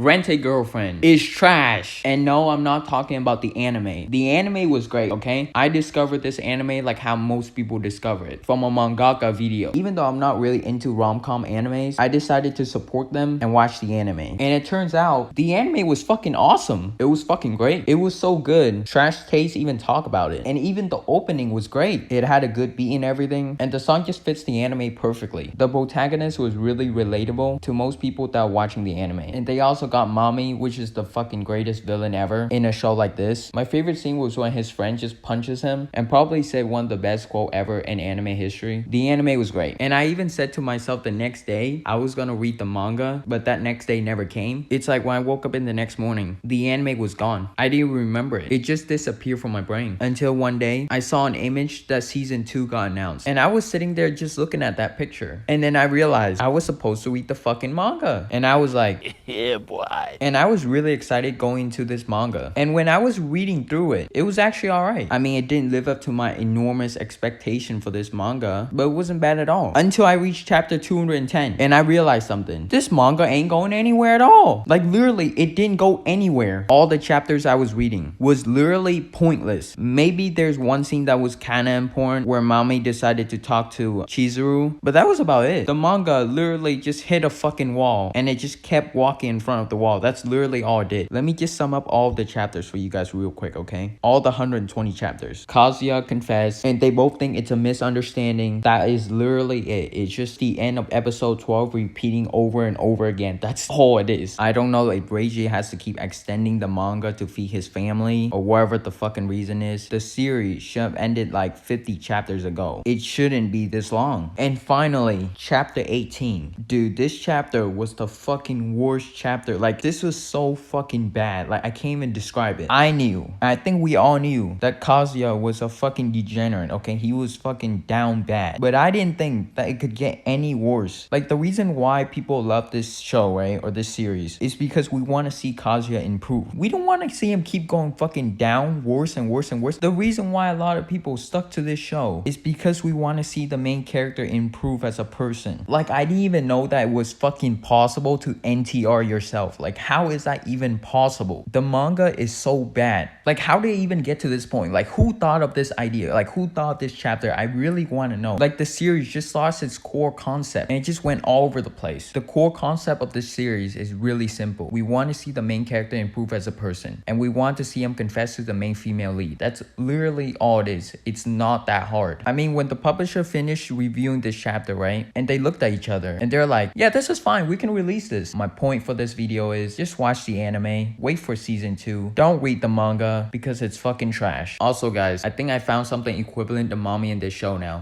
Rent a Girlfriend is trash. And no, I'm not talking about the anime. The anime was great, okay? I discovered this anime like how most people discover it, from a mangaka video. Even though I'm not really into rom-com animes, I decided to support them and watch the anime. And it turns out the anime was fucking awesome. It was fucking great. It was so good. Trash Taste even talk about it. And even the opening was great. It had a good beat and everything. And the song just fits the anime perfectly. The protagonist was really relatable to most people that are watching the anime. And they also got Mommy, which is the fucking greatest villain ever in a show like this. My favorite scene was when his friend just punches him and probably said one of the best quote ever in anime history. The anime was great. And I even said to myself the next day I was gonna read the manga, but that next day never came. It's like when I woke up in the next morning, the anime was gone. I didn't even remember it. It just disappeared from my brain until one day I saw an image that season 2 got announced. And I was sitting there just looking at that picture. And then I realized I was supposed to read the fucking manga. And I was like, yeah, boy. And I was really excited going into this manga. And when I was reading through it, it was actually alright. I mean, it didn't live up to my enormous expectation for this manga, but it wasn't bad at all. Until I reached chapter 210 and I realized something. This manga ain't going anywhere at all. Like literally, it didn't go anywhere. All the chapters I was reading was literally pointless. Maybe there's one scene that was kinda important where Mami decided to talk to Chizuru, but that was about it. The manga literally just hit a fucking wall and it just kept walking in front of the wall. That's literally all it did. Let me just sum up all of the chapters for you guys real quick, okay? All the 120 chapters. Kazuya confessed, and they both think it's a misunderstanding. That is literally it. It's just the end of episode 12 repeating over and over again. That's all it is. I don't know if Reiji has to keep extending the manga to feed his family or whatever the fucking reason is. The series should have ended like 50 chapters ago. It shouldn't be this long. And finally, chapter 18. Dude, this chapter was the fucking worst chapter. Like, this was so fucking bad. Like, I can't even describe it. I knew, I think we all knew, that Kazuya was a fucking degenerate, okay? He was fucking down bad. But I didn't think that it could get any worse. Like, the reason why people love this show, right, or this series, is because we want to see Kazuya improve. We don't want to see him keep going fucking down worse and worse and worse. The reason why a lot of people stuck to this show is because we want to see the main character improve as a person. Like, I didn't even know that it was fucking possible to NTR yourself. Like, how is that even possible? The manga is so bad. Like, how did it even get to this point? Like, who thought of this idea? Like, who thought this chapter? I really want to know. Like, the series just lost its core concept and it just went all over the place. The core concept of this series is really simple. We want to see the main character improve as a person, and we want to see him confess to the main female lead. That's literally all it is. It's not that hard. I mean, when the publisher finished reviewing this chapter, right, and they looked at each other and they're like, yeah, this is fine, we can release this. My point for this video is just watch the anime, wait for season 2, don't read the manga because it's fucking trash. Also guys, I think I found something equivalent to Mommy in this show now.